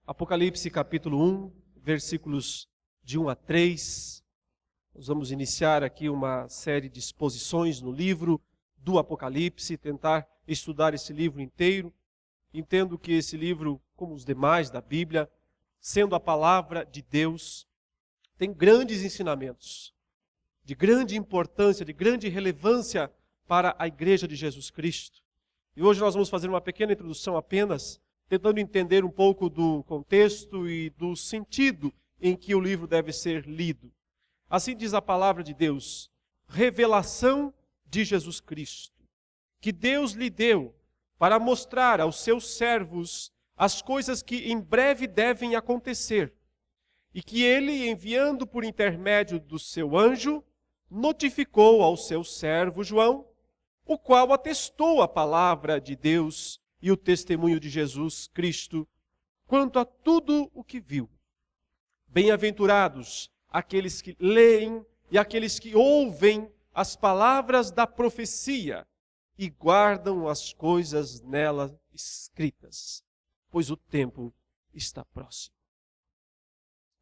Apocalipse capítulo 1, versículos de 1 a 3. Nós vamos iniciar aqui uma série de exposições no livro do Apocalipse, tentar estudar esse livro inteiro. Entendo que esse livro, como os demais da Bíblia, sendo a palavra de Deus, tem grandes ensinamentos, de grande importância, de grande relevância para a Igreja de Jesus Cristo. E hoje nós vamos fazer uma pequena introdução apenas, tentando entender um pouco do contexto e do sentido em que o livro deve ser lido. Assim diz a palavra de Deus, revelação de Jesus Cristo, que Deus lhe deu para mostrar aos seus servos as coisas que em breve devem acontecer, e que ele, enviando por intermédio do seu anjo, notificou ao seu servo João, o qual atestou a palavra de Deus e o testemunho de Jesus Cristo quanto a tudo o que viu. Bem-aventurados aqueles que leem e aqueles que ouvem as palavras da profecia e guardam as coisas nela escritas, pois o tempo está próximo.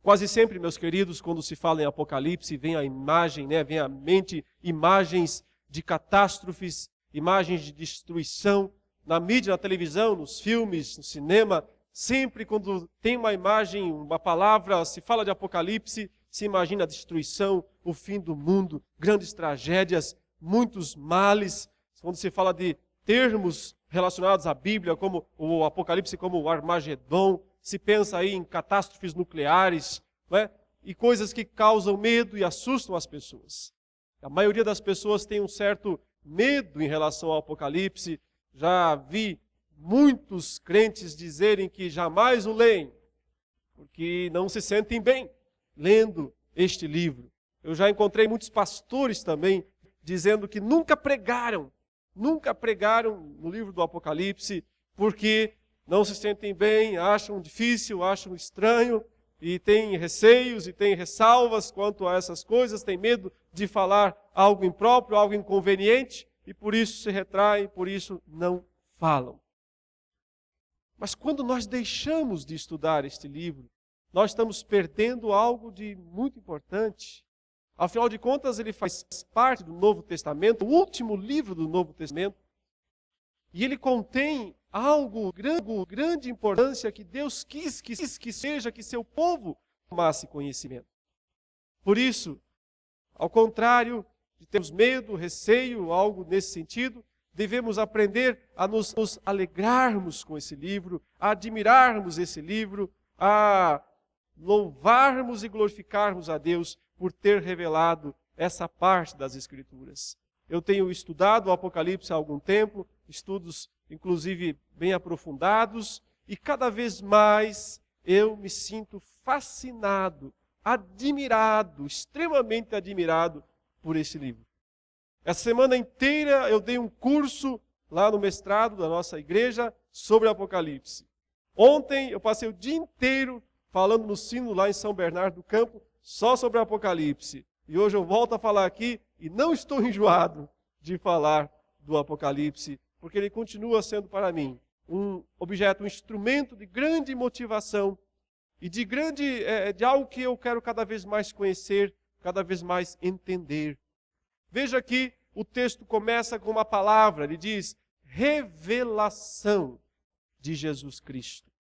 Quase sempre, meus queridos, quando se fala em Apocalipse, vem a imagem, vem à mente imagens de catástrofes, imagens de destruição. Na mídia, na televisão, nos filmes, no cinema, sempre quando tem uma imagem, uma palavra, se fala de Apocalipse, se imagina a destruição, o fim do mundo, grandes tragédias, muitos males. Quando se fala de termos relacionados à Bíblia, como o Apocalipse, como o Armagedon, se pensa aí em catástrofes nucleares, e coisas que causam medo e assustam as pessoas. A maioria das pessoas tem um certo medo em relação ao Apocalipse. Já vi muitos crentes dizerem que jamais o leem, porque não se sentem bem lendo este livro. Eu já encontrei muitos pastores também dizendo que nunca pregaram no livro do Apocalipse, porque não se sentem bem, acham difícil, acham estranho, e têm receios e têm ressalvas quanto a essas coisas, têm medo de falar algo impróprio, algo inconveniente, e por isso se retraem, por isso não falam. Mas quando nós deixamos de estudar este livro, nós estamos perdendo algo de muito importante. Afinal de contas, ele faz parte do Novo Testamento, o último livro do Novo Testamento, e ele contém algo de grande importância que Deus quis que seja, que seu povo tomasse conhecimento. Por isso, ao contrário de termos medo, receio, algo nesse sentido, devemos aprender a nos alegrarmos com esse livro, a admirarmos esse livro, a louvarmos e glorificarmos a Deus por ter revelado essa parte das Escrituras. Eu tenho estudado o Apocalipse há algum tempo, estudos inclusive bem aprofundados, e cada vez mais eu me sinto fascinado, admirado, extremamente admirado por esse livro. Essa semana inteira eu dei um curso lá no mestrado da nossa igreja sobre o Apocalipse. Ontem eu passei o dia inteiro falando no sino lá em São Bernardo do Campo, só sobre o Apocalipse. E hoje eu volto a falar aqui e não estou enjoado de falar do Apocalipse, porque ele continua sendo para mim um objeto, um instrumento de grande motivação e de algo que eu quero cada vez mais conhecer, cada vez mais entender. Veja que o texto começa com uma palavra, ele diz, revelação de Jesus Cristo.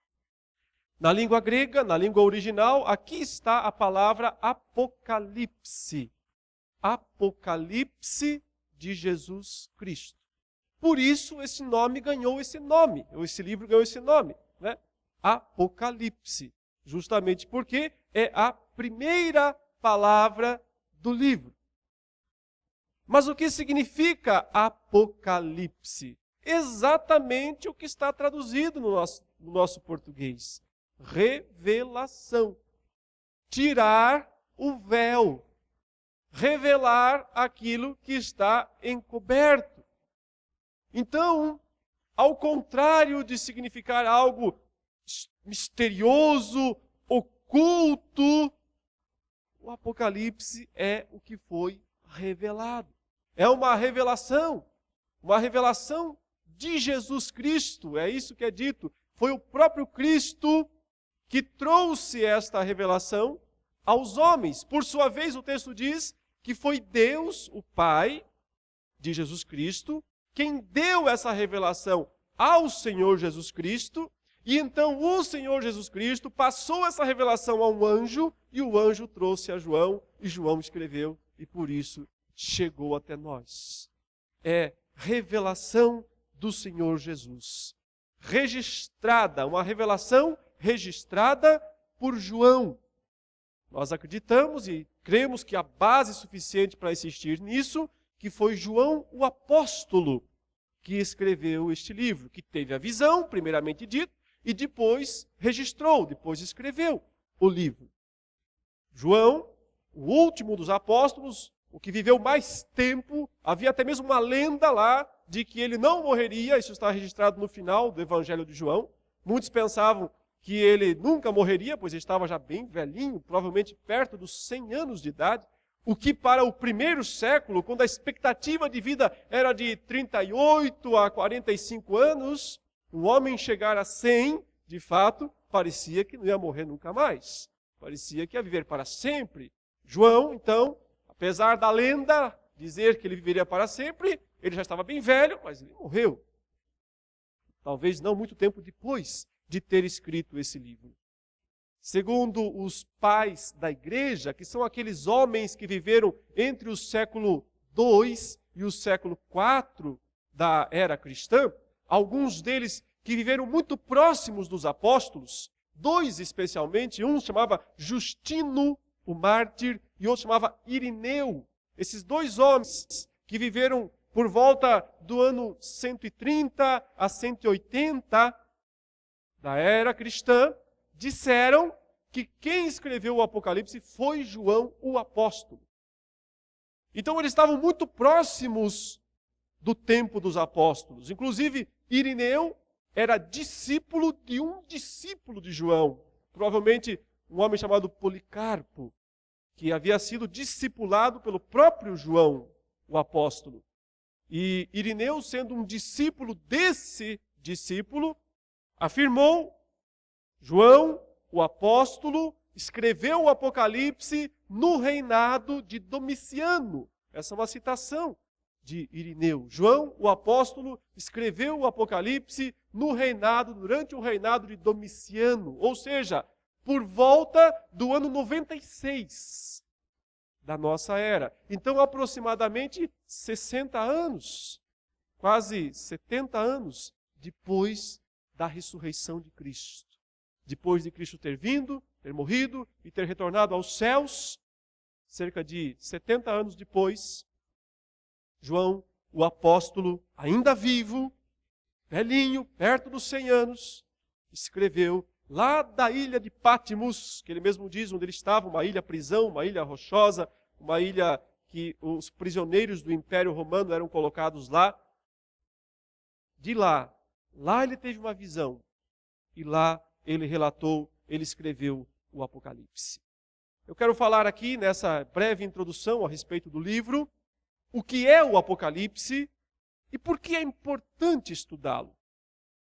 Na língua grega, na língua original, aqui está a palavra Apocalipse. Apocalipse de Jesus Cristo. Por isso esse nome ganhou esse nome, esse livro ganhou esse nome, Apocalipse. Justamente porque é a primeira palavra do livro. Mas o que significa Apocalipse? Exatamente o que está traduzido no nosso português. Revelação. Tirar o véu. Revelar aquilo que está encoberto. Então, ao contrário de significar algo misterioso, oculto, o Apocalipse é o que foi revelado. É uma revelação de Jesus Cristo, é isso que é dito. Foi o próprio Cristo que trouxe esta revelação aos homens. Por sua vez, o texto diz que foi Deus, o Pai de Jesus Cristo, quem deu essa revelação ao Senhor Jesus Cristo, e então o Senhor Jesus Cristo passou essa revelação a um anjo, e o anjo trouxe a João, e João escreveu, e por isso chegou até nós. É revelação do Senhor Jesus. Registrada, uma revelação registrada por João. Nós acreditamos e cremos que a base suficiente para insistir nisso, que foi João o apóstolo que escreveu este livro, que teve a visão, primeiramente dito, e depois registrou, depois escreveu o livro. João, o último dos apóstolos, o que viveu mais tempo, havia até mesmo uma lenda lá de que ele não morreria, isso está registrado no final do Evangelho de João. Muitos pensavam que ele nunca morreria, pois ele estava já bem velhinho, provavelmente perto dos 100 anos de idade, o que para o primeiro século, quando a expectativa de vida era de 38 a 45 anos, o homem chegar a 100, de fato, parecia que não ia morrer nunca mais. Parecia que ia viver para sempre. João, então, apesar da lenda dizer que ele viveria para sempre, ele já estava bem velho, mas ele morreu. Talvez não muito tempo depois de ter escrito esse livro. Segundo os pais da igreja, que são aqueles homens que viveram entre o século II e o século IV da era cristã, alguns deles que viveram muito próximos dos apóstolos, dois especialmente, um chamava Justino, o mártir, e outro chamava Irineu. Esses dois homens que viveram por volta do ano 130 a 180 da era cristã, disseram que quem escreveu o Apocalipse foi João o apóstolo. Então eles estavam muito próximos do tempo dos apóstolos. Inclusive, Irineu era discípulo de um discípulo de João, provavelmente um homem chamado Policarpo, que havia sido discipulado pelo próprio João, o apóstolo. E Irineu, sendo um discípulo desse discípulo, afirmou: João, o apóstolo, escreveu o Apocalipse no reinado de Domiciano. Essa é uma citação de Irineu. João, o apóstolo, escreveu o Apocalipse durante o reinado de Domiciano, ou seja, por volta do ano 96 da nossa era. Então, aproximadamente 60 anos, quase 70 anos depois da ressurreição de Cristo. Depois de Cristo ter vindo, ter morrido e ter retornado aos céus, cerca de 70 anos depois, João, o apóstolo, ainda vivo, velhinho, perto dos 100 anos, escreveu lá da ilha de Patmos, que ele mesmo diz onde ele estava, uma ilha prisão, uma ilha rochosa, uma ilha que os prisioneiros do Império Romano eram colocados lá. De lá ele teve uma visão, e lá ele relatou, ele escreveu o Apocalipse. Eu quero falar aqui, nessa breve introdução a respeito do livro, o que é o Apocalipse e por que é importante estudá-lo.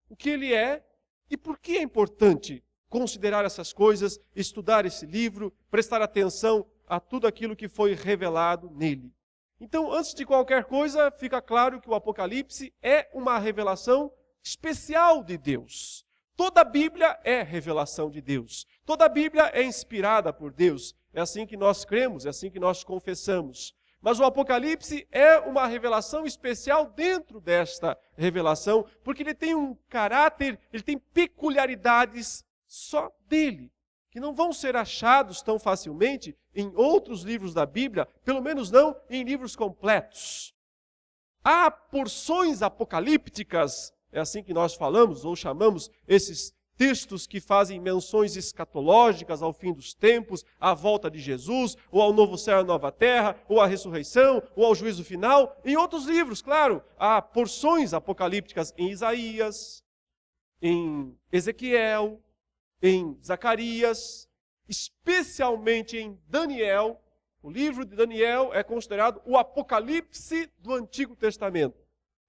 O que ele é e por que é importante considerar essas coisas, estudar esse livro, prestar atenção a tudo aquilo que foi revelado nele. Então, antes de qualquer coisa, fica claro que o Apocalipse é uma revelação especial de Deus. Toda a Bíblia é revelação de Deus. Toda a Bíblia é inspirada por Deus. É assim que nós cremos, é assim que nós confessamos. Mas o Apocalipse é uma revelação especial dentro desta revelação, porque ele tem um caráter, ele tem peculiaridades só dele, que não vão ser achados tão facilmente em outros livros da Bíblia, pelo menos não em livros completos. Há porções apocalípticas, é assim que nós falamos ou chamamos esses textos que fazem menções escatológicas ao fim dos tempos, à volta de Jesus, ou ao novo céu e a nova terra, ou à ressurreição, ou ao juízo final. Em outros livros, claro, há porções apocalípticas em Isaías, em Ezequiel, em Zacarias, especialmente em Daniel. O livro de Daniel é considerado o Apocalipse do Antigo Testamento.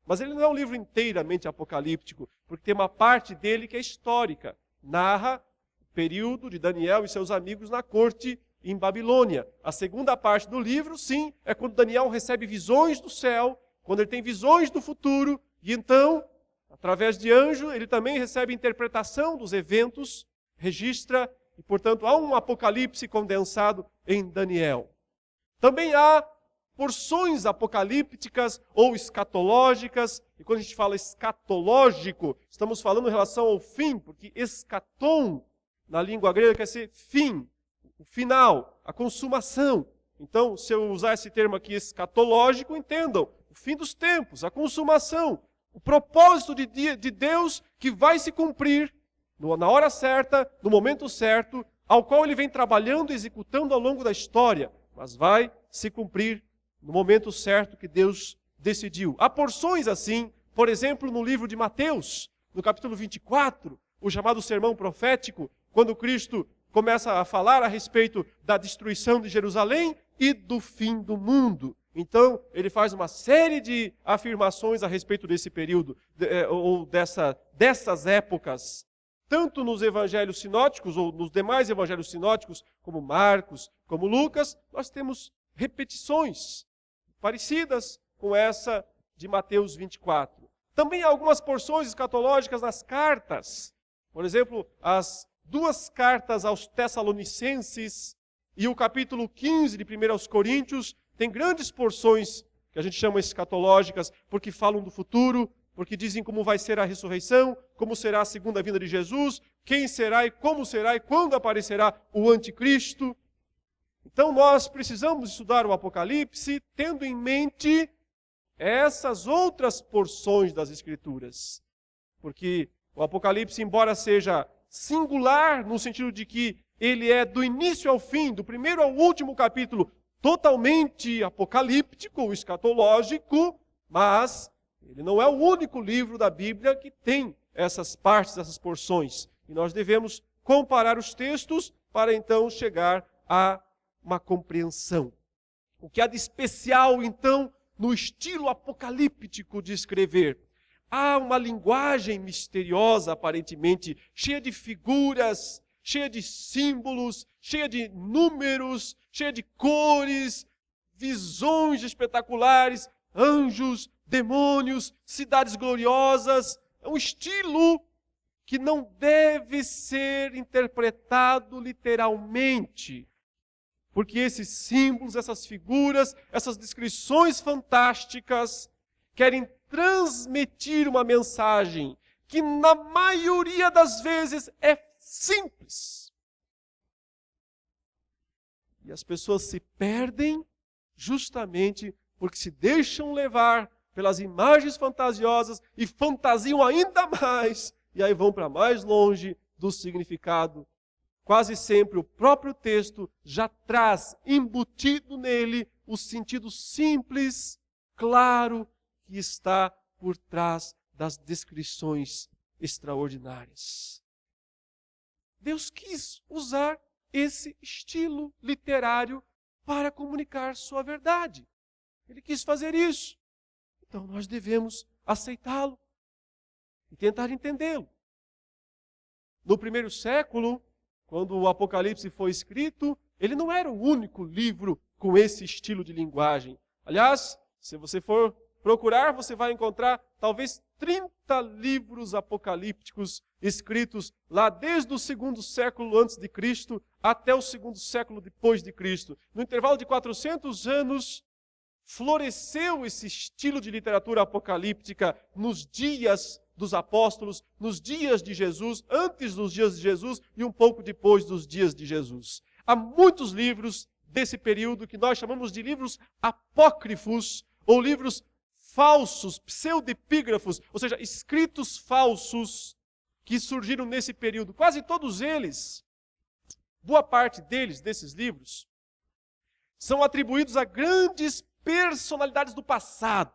Mas ele não é um livro inteiramente apocalíptico, porque tem uma parte dele que é histórica. Narra período de Daniel e seus amigos na corte em Babilônia. A segunda parte do livro, sim, é quando Daniel recebe visões do céu, quando ele tem visões do futuro, e então, através de anjo, ele também recebe interpretação dos eventos, registra, e portanto há um apocalipse condensado em Daniel. Também há porções apocalípticas ou escatológicas, e quando a gente fala escatológico, estamos falando em relação ao fim, porque escatom, na língua grega, quer dizer fim, o final, a consumação. Então, se eu usar esse termo aqui escatológico, entendam, o fim dos tempos, a consumação, o propósito de Deus que vai se cumprir na hora certa, no momento certo, ao qual ele vem trabalhando e executando ao longo da história, mas vai se cumprir no momento certo que Deus decidiu. Há porções assim, por exemplo, no livro de Mateus, no capítulo 24, o chamado sermão profético, quando Cristo começa a falar a respeito da destruição de Jerusalém e do fim do mundo. Então, ele faz uma série de afirmações a respeito desse período, ou dessas épocas, tanto nos evangelhos sinóticos, ou nos demais evangelhos sinóticos, como Marcos, como Lucas, nós temos repetições parecidas com essa de Mateus 24. Também há algumas porções escatológicas nas cartas. Por exemplo, as 2 cartas aos Tessalonicenses e o capítulo 15 de 1 aos Coríntios tem grandes porções que a gente chama escatológicas, porque falam do futuro, porque dizem como vai ser a ressurreição, como será a segunda vinda de Jesus, quem será e quando aparecerá o anticristo. Então nós precisamos estudar o Apocalipse tendo em mente essas outras porções das Escrituras. Porque o Apocalipse, embora seja singular no sentido de que ele é do início ao fim, do primeiro ao último capítulo, totalmente apocalíptico ou escatológico, mas ele não é o único livro da Bíblia que tem essas partes, essas porções. E nós devemos comparar os textos para então chegar a uma compreensão. O que há de especial, então, no estilo apocalíptico de escrever? Há uma linguagem misteriosa, aparentemente, cheia de figuras, cheia de símbolos, cheia de números, cheia de cores, visões espetaculares, anjos, demônios, cidades gloriosas. É um estilo que não deve ser interpretado literalmente. Porque esses símbolos, essas figuras, essas descrições fantásticas querem transmitir uma mensagem que na maioria das vezes é simples. E as pessoas se perdem justamente porque se deixam levar pelas imagens fantasiosas e fantasiam ainda mais, e aí vão para mais longe do significado. Quase sempre o próprio texto já traz embutido nele o sentido simples, claro, que está por trás das descrições extraordinárias. Deus quis usar esse estilo literário para comunicar sua verdade. Ele quis fazer isso. Então nós devemos aceitá-lo e tentar entendê-lo. No primeiro século, quando o Apocalipse foi escrito, ele não era o único livro com esse estilo de linguagem. Aliás, se você for procurar, você vai encontrar talvez 30 livros apocalípticos escritos lá desde o 2º século antes de Cristo até o 2º século depois de Cristo. No intervalo de 400 anos, floresceu esse estilo de literatura apocalíptica nos dias dos apóstolos, nos dias de Jesus, antes dos dias de Jesus e um pouco depois dos dias de Jesus. Há muitos livros desse período que nós chamamos de livros apócrifos ou livros falsos, pseudepígrafos, ou seja, escritos falsos que surgiram nesse período. Quase todos eles, boa parte deles, desses livros, são atribuídos a grandes personalidades do passado.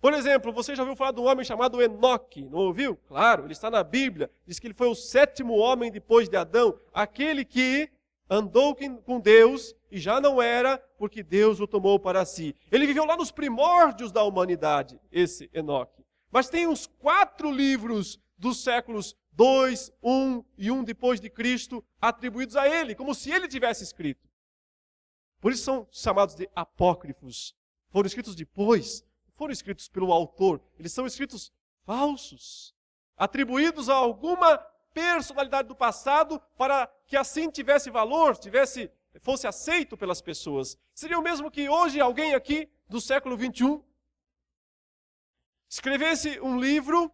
Por exemplo, você já ouviu falar de um homem chamado Enoque, não ouviu? Claro, ele está na Bíblia, diz que ele foi o 7º homem depois de Adão, aquele que andou com Deus e já não era porque Deus o tomou para si. Ele viveu lá nos primórdios da humanidade, esse Enoque. Mas tem uns 4 livros dos séculos 2, 1 e 1 depois de Cristo, atribuídos a ele, como se ele tivesse escrito. Por isso são chamados de apócrifos. Foram escritos depois, foram escritos pelo autor. Eles são escritos falsos, atribuídos a alguma personalidade do passado para que assim tivesse valor, fosse aceito pelas pessoas. Seria o mesmo que hoje alguém aqui do século 21 escrevesse um livro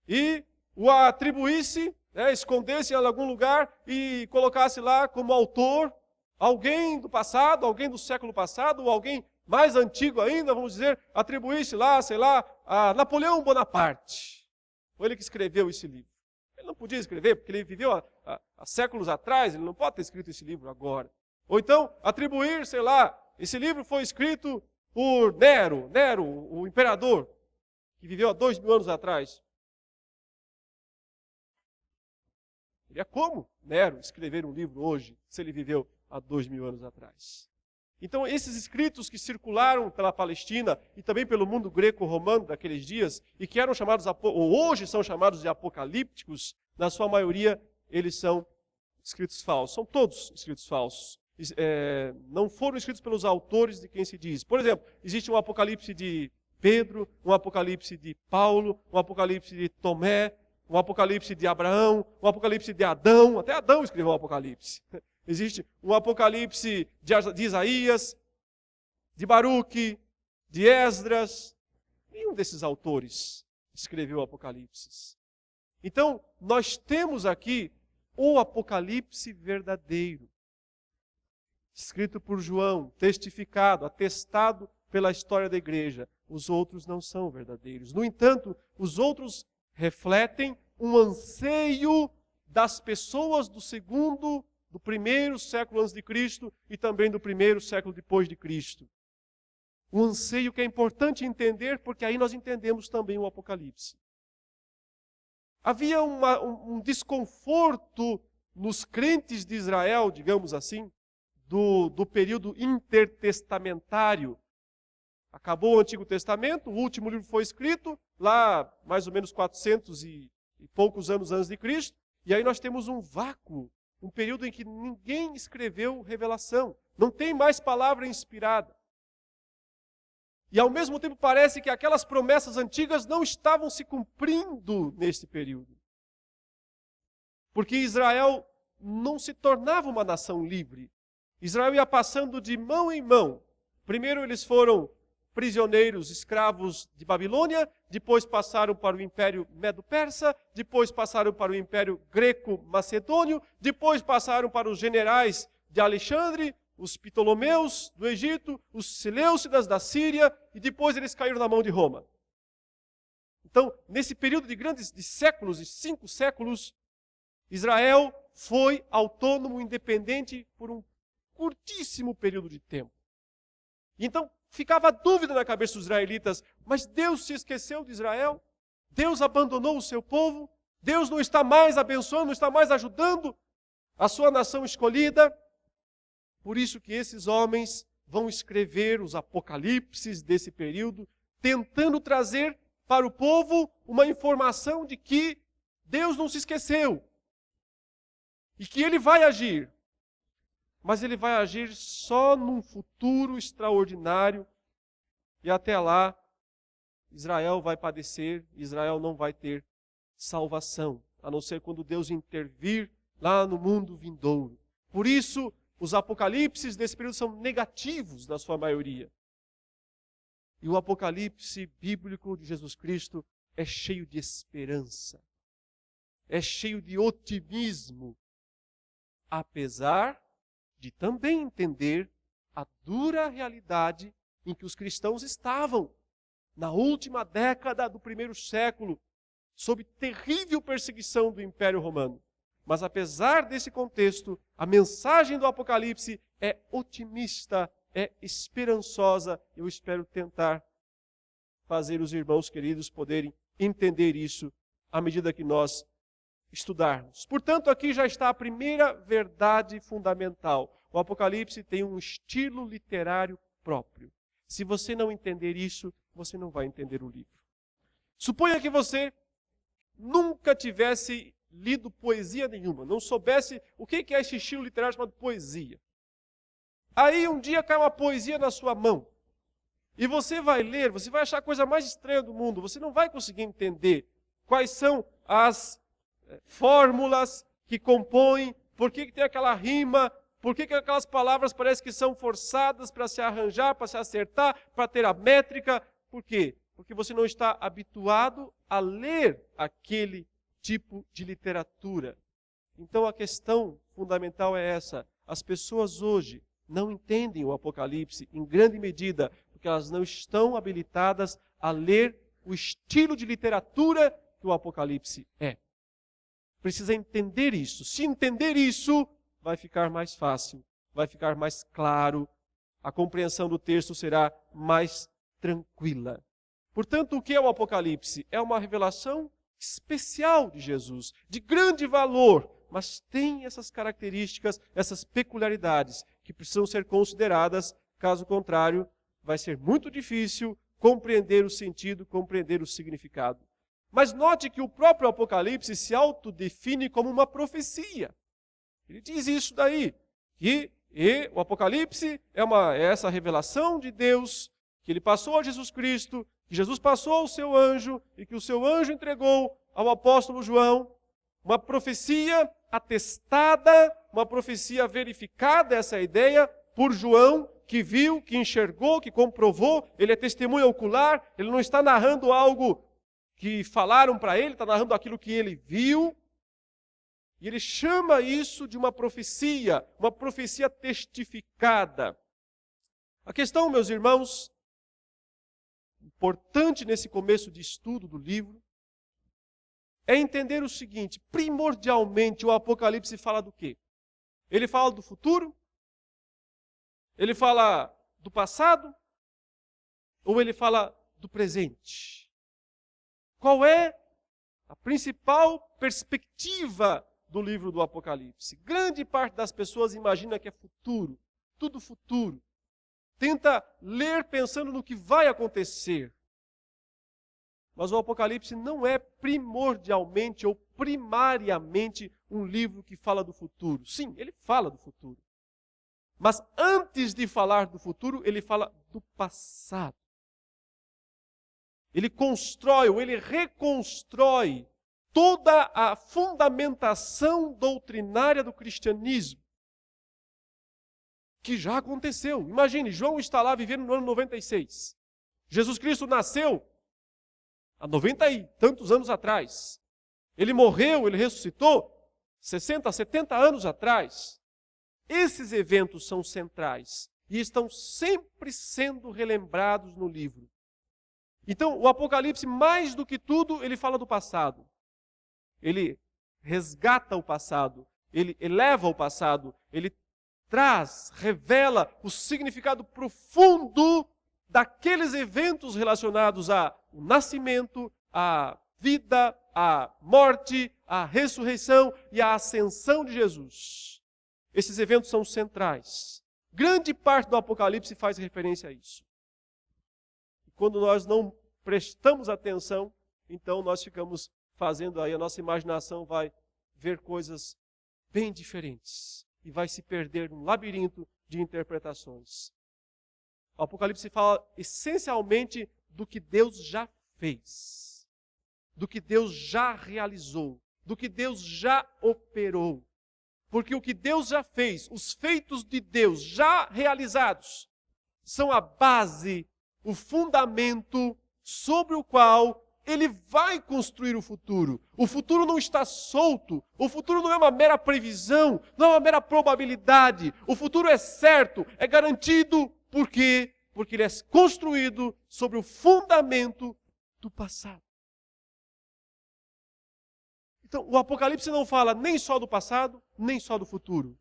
e o atribuísse, escondesse em algum lugar e colocasse lá como autor alguém do passado, alguém do século passado, ou alguém mais antigo ainda, vamos dizer, atribuísse lá, sei lá, a Napoleão Bonaparte. Foi ele que escreveu esse livro. Ele não podia escrever, porque ele viveu há séculos atrás, ele não pode ter escrito esse livro agora. Ou então, atribuir, sei lá, esse livro foi escrito por Nero, o imperador, que viveu há 2000 anos atrás. Seria como Nero escrever um livro hoje, se ele viveu há 2000 anos atrás? Então, esses escritos que circularam pela Palestina e também pelo mundo greco-romano daqueles dias, e que eram chamados, ou hoje são chamados de apocalípticos, na sua maioria, eles são escritos falsos. São todos escritos falsos. Não foram escritos pelos autores de quem se diz. Por exemplo, existe um apocalipse de Pedro, um apocalipse de Paulo, um apocalipse de Tomé, um apocalipse de Abraão, um apocalipse de Adão. Até Adão escreveu um apocalipse. Existe um apocalipse de Isaías, de Baruque, de Esdras. Nenhum desses autores escreveu apocalipses. Então, nós temos aqui o apocalipse verdadeiro, escrito por João, testificado, atestado pela história da igreja. Os outros não são verdadeiros. No entanto, os outros refletem um anseio das pessoas do primeiro século antes de Cristo e também do primeiro século depois de Cristo. Um anseio que é importante entender, porque aí nós entendemos também o Apocalipse. Havia um desconforto nos crentes de Israel, digamos assim, do período intertestamentário. Acabou o Antigo Testamento, o último livro foi escrito lá mais ou menos 400 e poucos anos antes de Cristo, e aí nós temos um vácuo, um período em que ninguém escreveu revelação, não tem mais palavra inspirada. E ao mesmo tempo parece que aquelas promessas antigas não estavam se cumprindo neste período. Porque Israel não se tornava uma nação livre. Israel ia passando de mão em mão. Primeiro eles foram prisioneiros, escravos de Babilônia, depois passaram para o Império Medo-Persa, depois passaram para o Império Greco-Macedônio, depois passaram para os generais de Alexandre, os Ptolomeus do Egito, os Seleucidas da Síria, e depois eles caíram na mão de Roma. Então, nesse período de séculos, de 5 séculos, Israel foi autônomo, independente por um curtíssimo período de tempo. Então, ficava a dúvida na cabeça dos israelitas, mas Deus se esqueceu de Israel? Deus abandonou o seu povo? Deus não está mais abençoando, não está mais ajudando a sua nação escolhida? Por isso que esses homens vão escrever os apocalipses desse período, tentando trazer para o povo uma informação de que Deus não se esqueceu e que Ele vai agir. Mas Ele vai agir só num futuro extraordinário e até lá Israel vai padecer, Israel não vai ter salvação, a não ser quando Deus intervir lá no mundo vindouro. Por isso, os apocalipses desse período são negativos na sua maioria. E o apocalipse bíblico de Jesus Cristo é cheio de esperança, é cheio de otimismo, apesar de também entender a dura realidade em que os cristãos estavam na última década do primeiro século, sob terrível perseguição do Império Romano. Mas apesar desse contexto, a mensagem do Apocalipse é otimista, é esperançosa. Eu espero tentar fazer os irmãos queridos poderem entender isso à medida que nós estudarmos. Portanto, aqui já está a primeira verdade fundamental. O Apocalipse tem um estilo literário próprio. Se você não entender isso, você não vai entender o livro. Suponha que você nunca tivesse lido poesia nenhuma, não soubesse o que é esse estilo literário chamado poesia. Aí um dia cai uma poesia na sua mão. E você vai ler, você vai achar a coisa mais estranha do mundo. Você não vai conseguir entender quais são as fórmulas que compõem, por que tem aquela rima, por que aquelas palavras parecem que são forçadas para se arranjar, para se acertar, para ter a métrica. Por quê? Porque você não está habituado a ler aquele tipo de literatura. Então a questão fundamental é essa. As pessoas hoje não entendem o Apocalipse em grande medida porque elas não estão habilitadas a ler o estilo de literatura que o Apocalipse é. Precisa entender isso. Se entender isso, vai ficar mais fácil, vai ficar mais claro, a compreensão do texto será mais tranquila. Portanto, o que é o Apocalipse? É uma revelação especial de Jesus, de grande valor, mas tem essas características, essas peculiaridades que precisam ser consideradas, caso contrário, vai ser muito difícil compreender o sentido, compreender o significado. Mas note que o próprio Apocalipse se autodefine como uma profecia. Ele diz isso daí, que o Apocalipse é essa revelação de Deus, que ele passou a Jesus Cristo, que Jesus passou ao seu anjo e que o seu anjo entregou ao apóstolo João, uma profecia atestada, uma profecia verificada, essa ideia, por João, que viu, que enxergou, que comprovou, ele é testemunha ocular, ele não está narrando algo que falaram para ele, está narrando aquilo que ele viu. E ele chama isso de uma profecia testificada. A questão, meus irmãos, importante nesse começo de estudo do livro, é entender o seguinte: primordialmente o Apocalipse fala do quê? Ele fala do futuro? Ele fala do passado? Ou ele fala do presente? Qual é a principal perspectiva do livro do Apocalipse? Grande parte das pessoas imagina que é futuro, tudo futuro. Tenta ler pensando no que vai acontecer. Mas o Apocalipse não é primordialmente ou primariamente um livro que fala do futuro. Sim, ele fala do futuro. Mas antes de falar do futuro, ele fala do passado. Ele constrói ou ele reconstrói toda a fundamentação doutrinária do cristianismo, que já aconteceu. Imagine, João está lá vivendo no ano 96. Jesus Cristo nasceu há 90 e tantos anos atrás. Ele morreu, ele ressuscitou 60, 70 anos atrás. Esses eventos são centrais e estão sempre sendo relembrados no livro. Então, o Apocalipse, mais do que tudo, ele fala do passado. Ele resgata o passado, ele eleva o passado, ele traz, revela o significado profundo daqueles eventos relacionados ao nascimento, à vida, à morte, à ressurreição e à ascensão de Jesus. Esses eventos são centrais. Grande parte do Apocalipse faz referência a isso. E quando nós não prestamos atenção, então nós ficamos fazendo aí, a nossa imaginação vai ver coisas bem diferentes e vai se perder num labirinto de interpretações. O Apocalipse fala essencialmente do que Deus já fez, do que Deus já realizou, do que Deus já operou. Porque o que Deus já fez, os feitos de Deus já realizados, são a base, o fundamento sobre o qual Ele vai construir o futuro. O futuro não está solto, o futuro não é uma mera previsão, não é uma mera probabilidade. O futuro é certo, é garantido. Por quê? Porque ele é construído sobre o fundamento do passado. Então, o Apocalipse não fala nem só do passado, nem só do futuro.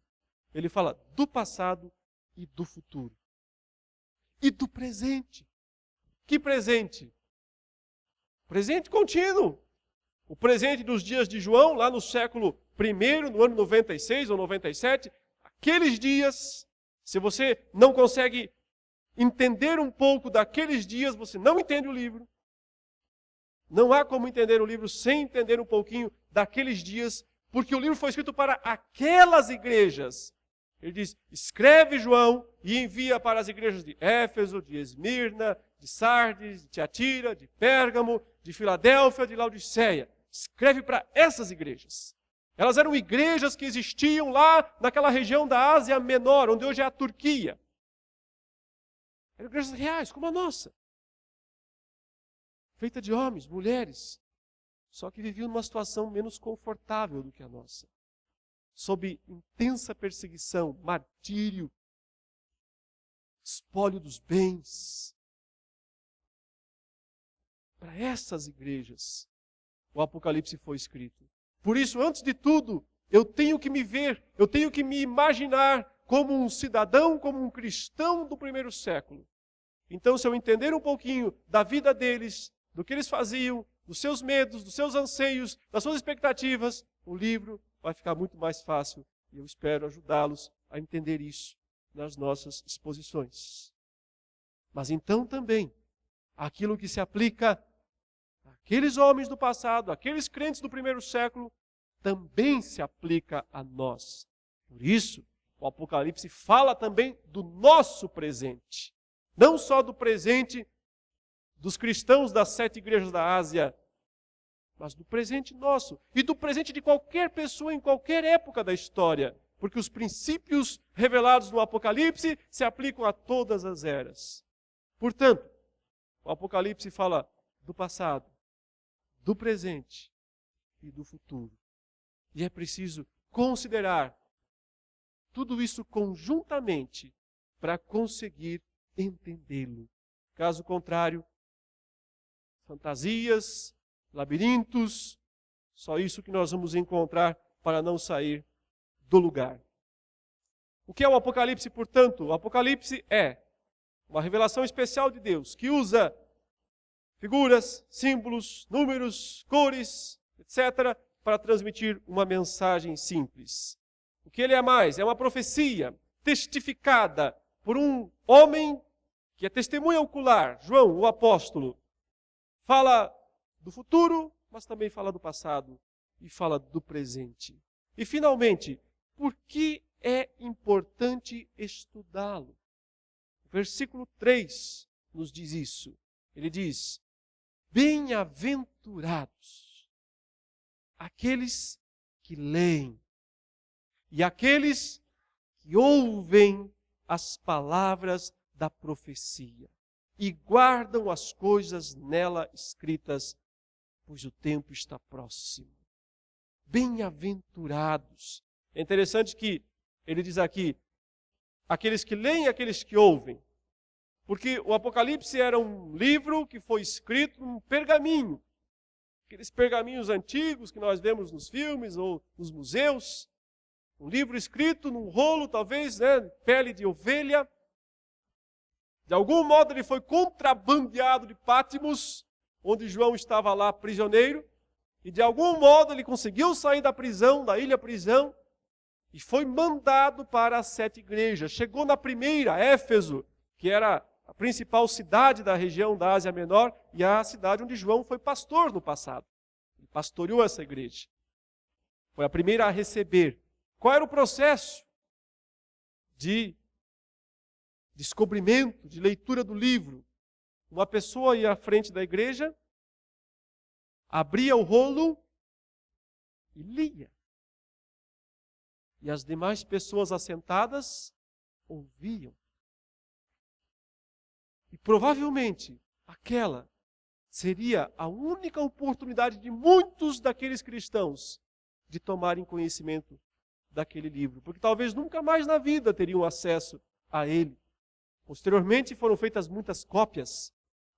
Ele fala do passado e do futuro. E do presente. Que presente? Presente contínuo. O presente dos dias de João, lá no século I, no ano 96 ou 97, aqueles dias, se você não consegue entender um pouco daqueles dias, você não entende o livro. Não há como entender o livro sem entender um pouquinho daqueles dias, porque o livro foi escrito para aquelas igrejas. Ele diz, escreve João e envia para as igrejas de Éfeso, de Esmirna, de Sardes, de Tiatira, de Pérgamo, de Filadélfia, de Laodiceia. Escreve para essas igrejas. Elas eram igrejas que existiam lá naquela região da Ásia Menor, onde hoje é a Turquia. Eram igrejas reais, como a nossa. Feita de homens, mulheres, só que viviam numa situação menos confortável do que a nossa. Sob intensa perseguição, martírio, espólio dos bens. Para essas igrejas, o Apocalipse foi escrito. Por isso, antes de tudo, eu tenho que me ver, eu tenho que me imaginar como um cidadão, como um cristão do primeiro século. Então, se eu entender um pouquinho da vida deles, do que eles faziam, dos seus medos, dos seus anseios, das suas expectativas, o livro vai ficar muito mais fácil. E eu espero ajudá-los a entender isso nas nossas exposições. Mas então também, aquilo que se aplica àqueles homens do passado, àqueles crentes do primeiro século, também se aplica a nós. Por isso, o Apocalipse fala também do nosso presente. Não só do presente dos cristãos das 7 igrejas da Ásia, mas do presente nosso e do presente de qualquer pessoa em qualquer época da história, porque os princípios revelados no Apocalipse se aplicam a todas as eras. Portanto, o Apocalipse fala do passado, do presente e do futuro. E é preciso considerar tudo isso conjuntamente para conseguir entendê-lo. Caso contrário, fantasias, labirintos, só isso que nós vamos encontrar para não sair do lugar. O que é o Apocalipse, portanto? O Apocalipse é uma revelação especial de Deus, que usa figuras, símbolos, números, cores, etc., para transmitir uma mensagem simples. O que ele é mais? É uma profecia testificada por um homem que é testemunha ocular, João, o apóstolo. Fala do futuro, mas também fala do passado e fala do presente. E finalmente, por que é importante estudá-lo? O versículo 3 nos diz isso. Ele diz, bem-aventurados aqueles que leem e aqueles que ouvem as palavras da profecia e guardam as coisas nela escritas, pois o tempo está próximo. Bem-aventurados. É interessante que ele diz aqui, aqueles que leem e aqueles que ouvem. Porque o Apocalipse era um livro que foi escrito num pergaminho. Aqueles pergaminhos antigos que nós vemos nos filmes ou nos museus. Um livro escrito num rolo, talvez, pele de ovelha. De algum modo ele foi contrabandeado de Pátimos, onde João estava lá prisioneiro. E de algum modo ele conseguiu sair da prisão, da ilha-prisão, e foi mandado para as 7 igrejas. Chegou na primeira, Éfeso, que era a principal cidade da região da Ásia Menor, e a cidade onde João foi pastor no passado. Ele pastoreou essa igreja. Foi a primeira a receber. Qual era o processo de descobrimento, de leitura do livro? Uma pessoa ia à frente da igreja, abria o rolo e lia. E as demais pessoas assentadas ouviam. E provavelmente aquela seria a única oportunidade de muitos daqueles cristãos de tomarem conhecimento daquele livro. Porque talvez nunca mais na vida teriam acesso a ele. Posteriormente foram feitas muitas cópias,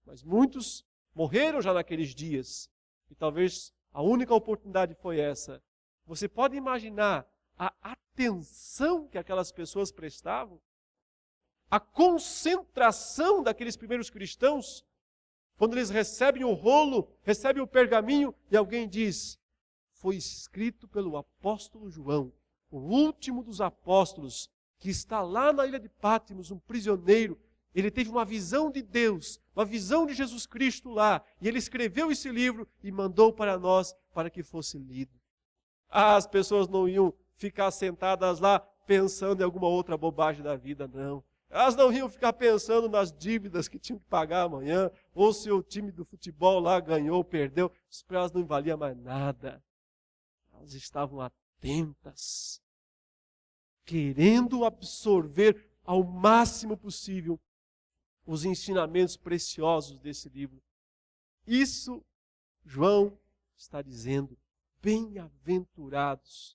mas muitos morreram já naqueles dias. E talvez a única oportunidade foi essa. Você pode imaginar a atenção que aquelas pessoas prestavam? A concentração daqueles primeiros cristãos, quando eles recebem o rolo, recebem o pergaminho, e alguém diz, foi escrito pelo apóstolo João, o último dos apóstolos, que está lá na ilha de Pátimos, um prisioneiro. Ele teve uma visão de Deus, uma visão de Jesus Cristo lá. E ele escreveu esse livro e mandou para nós para que fosse lido. As pessoas não iam ficar sentadas lá pensando em alguma outra bobagem da vida, não. Elas não iam ficar pensando nas dívidas que tinham que pagar amanhã, ou se o time do futebol lá ganhou ou perdeu. Isso para elas não valia mais nada. Elas estavam atentas, querendo absorver ao máximo possível os ensinamentos preciosos desse livro. Isso, João está dizendo, bem-aventurados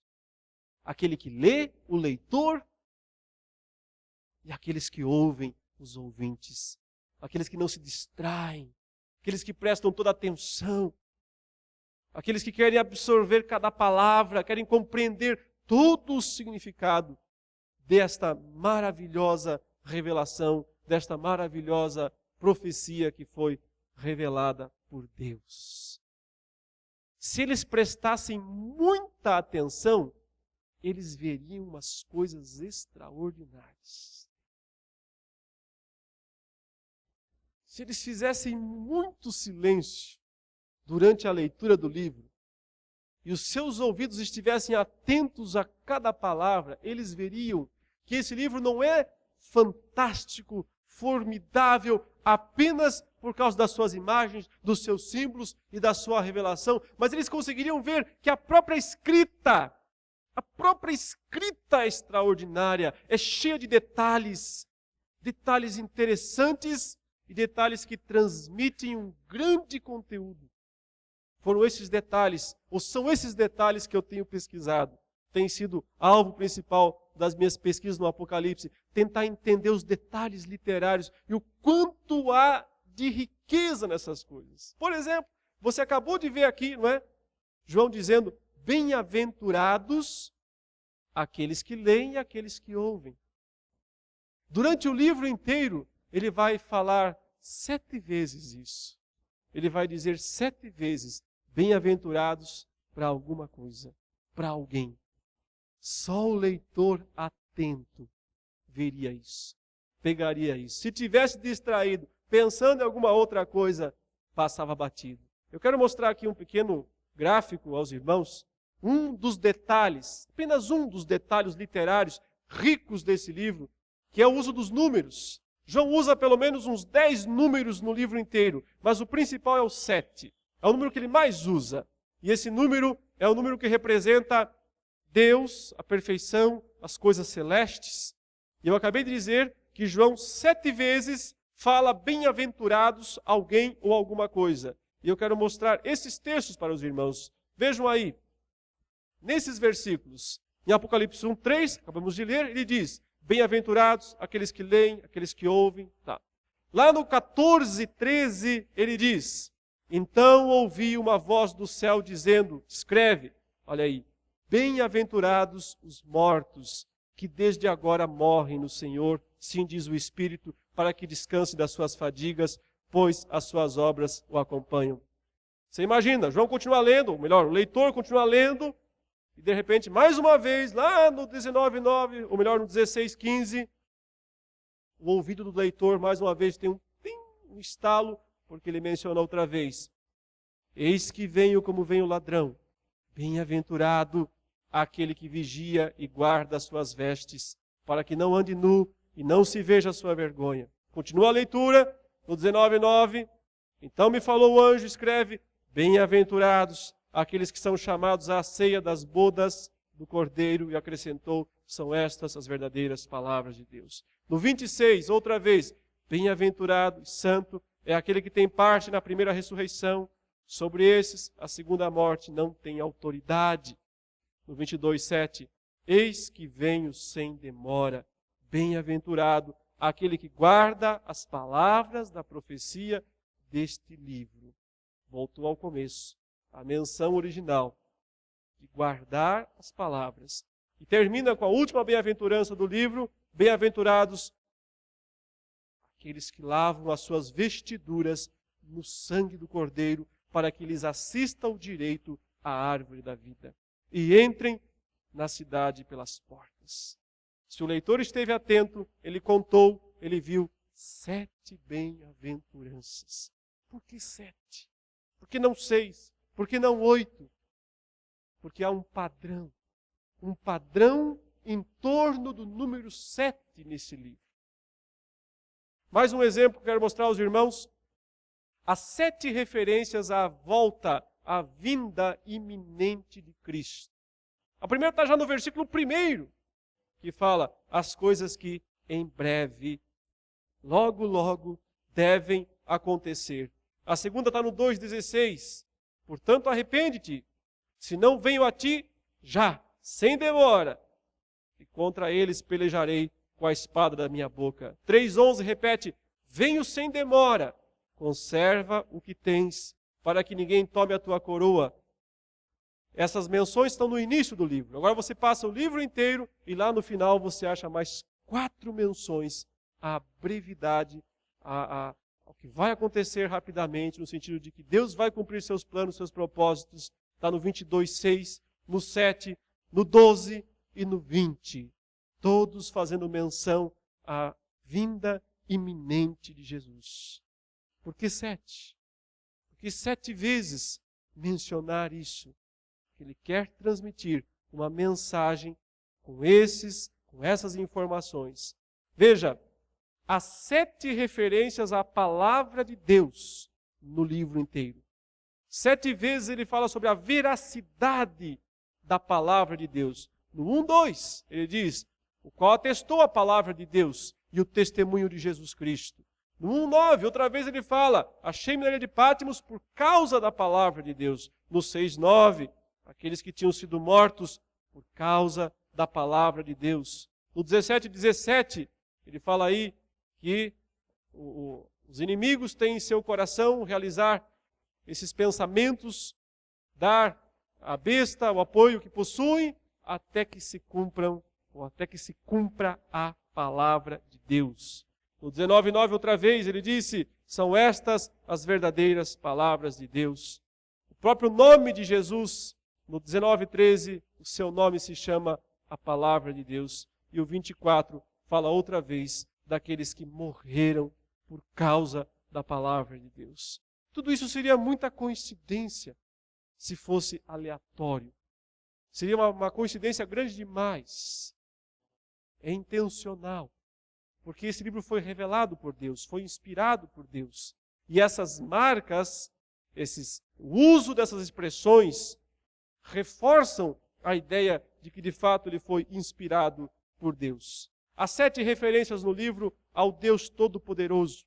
aquele que lê, o leitor, e aqueles que ouvem, os ouvintes, aqueles que não se distraem, aqueles que prestam toda atenção, aqueles que querem absorver cada palavra, querem compreender todo o significado desta maravilhosa revelação, desta maravilhosa profecia que foi revelada por Deus. Se eles prestassem muita atenção, eles veriam umas coisas extraordinárias. Se eles fizessem muito silêncio durante a leitura do livro, e os seus ouvidos estivessem atentos a cada palavra, eles veriam que esse livro não é fantástico, formidável, apenas por causa das suas imagens, dos seus símbolos e da sua revelação, mas eles conseguiriam ver que a própria escrita é extraordinária, é cheia de detalhes, detalhes interessantes e detalhes que transmitem um grande conteúdo. Foram esses detalhes, ou são esses detalhes que eu tenho pesquisado. Tem sido alvo principal das minhas pesquisas no Apocalipse, tentar entender os detalhes literários e o quanto há de riqueza nessas coisas. Por exemplo, você acabou de ver aqui, não é? João dizendo, bem-aventurados aqueles que leem e aqueles que ouvem. Durante o livro inteiro, ele vai falar 7 vezes isso. Ele vai dizer 7 vezes, bem-aventurados para alguma coisa, para alguém. Só o leitor atento veria isso, pegaria isso. Se tivesse distraído, pensando em alguma outra coisa, passava batido. Eu quero mostrar aqui um pequeno gráfico aos irmãos, um dos detalhes, apenas um dos detalhes literários ricos desse livro, que é o uso dos números. João usa pelo menos uns 10 números no livro inteiro, mas o principal é o 7. É o número que ele mais usa. E esse número é o número que representa Deus, a perfeição, as coisas celestes. E eu acabei de dizer que João 7 vezes fala bem-aventurados alguém ou alguma coisa. E eu quero mostrar esses textos para os irmãos. Vejam aí, nesses versículos, em Apocalipse 1:3, acabamos de ler, ele diz, bem-aventurados aqueles que leem, aqueles que ouvem. Tá. Lá no 14:13, ele diz, então ouvi uma voz do céu dizendo, escreve, olha aí, bem-aventurados os mortos, que desde agora morrem no Senhor, sim diz o Espírito, para que descanse das suas fadigas, pois as suas obras o acompanham. Você imagina, João continua lendo, ou melhor, o leitor continua lendo, e de repente, mais uma vez, lá no 19:9, ou melhor, no 16:15, o ouvido do leitor, mais uma vez, tem um estalo, porque ele menciona outra vez. Eis que venho como vem o ladrão. Bem-aventurado aquele que vigia e guarda as suas vestes, para que não ande nu e não se veja a sua vergonha. Continua a leitura, no 19:9. Então me falou o anjo, escreve, bem-aventurados aqueles que são chamados à ceia das bodas do Cordeiro, e acrescentou, são estas as verdadeiras palavras de Deus. No 26, outra vez, bem-aventurado e santo é aquele que tem parte na primeira ressurreição. Sobre esses, a segunda morte não tem autoridade. No 22:7, eis que venho sem demora. Bem-aventurado aquele que guarda as palavras da profecia deste livro. Voltou ao começo, a menção original de guardar as palavras. E termina com a última bem-aventurança do livro, bem-aventurados aqueles que lavam as suas vestiduras no sangue do Cordeiro, para que lhes assista o direito à árvore da vida e entrem na cidade pelas portas. Se o leitor esteve atento, ele contou, ele viu 7 bem-aventuranças. Por que 7? Por que não 6? Por que não 8? Porque há um padrão em torno do número 7 nesse livro. Mais um exemplo que eu quero mostrar aos irmãos. As 7 referências à volta, à vinda iminente de Cristo. A primeira está já no versículo 1, que fala as coisas que em breve, logo, logo, devem acontecer. A segunda está no 2,16. Portanto, arrepende-te, se não venho a ti, já, sem demora, e contra eles pelejarei com a espada da minha boca. 3,11 repete, venho sem demora, conserva o que tens, para que ninguém tome a tua coroa. Essas menções estão no início do livro. Agora você passa o livro inteiro e lá no final você acha mais 4 menções à brevidade, ao que vai acontecer rapidamente, no sentido de que Deus vai cumprir seus planos, seus propósitos. Está no 22,6, no 7, no 12 e no 20. Todos fazendo menção à vinda iminente de Jesus. Por que 7? Porque 7 vezes mencionar isso. Ele quer transmitir uma mensagem com essas informações. Veja, há 7 referências à palavra de Deus no livro inteiro. 7 vezes ele fala sobre a veracidade da palavra de Deus. No 1:2, ele diz, o qual atestou a palavra de Deus e o testemunho de Jesus Cristo. No 1:9, outra vez ele fala, achei-me na ilha de Patmos por causa da palavra de Deus. No 6:9, aqueles que tinham sido mortos por causa da palavra de Deus. No 17:17, ele fala aí que os inimigos têm em seu coração realizar esses pensamentos, dar à besta o apoio que possuem, até que se cumpram, ou até que se cumpra a palavra de Deus. No 19:9, outra vez, ele disse, são estas as verdadeiras palavras de Deus. O próprio nome de Jesus, no 19:13, o seu nome se chama a palavra de Deus. E o 24 fala outra vez daqueles que morreram por causa da palavra de Deus. Tudo isso seria muita coincidência se fosse aleatório. Seria uma coincidência grande demais. É intencional. Porque esse livro foi revelado por Deus, foi inspirado por Deus. E essas marcas, o uso dessas expressões, reforçam a ideia de que de fato ele foi inspirado por Deus. Há 7 referências no livro ao Deus Todo-Poderoso.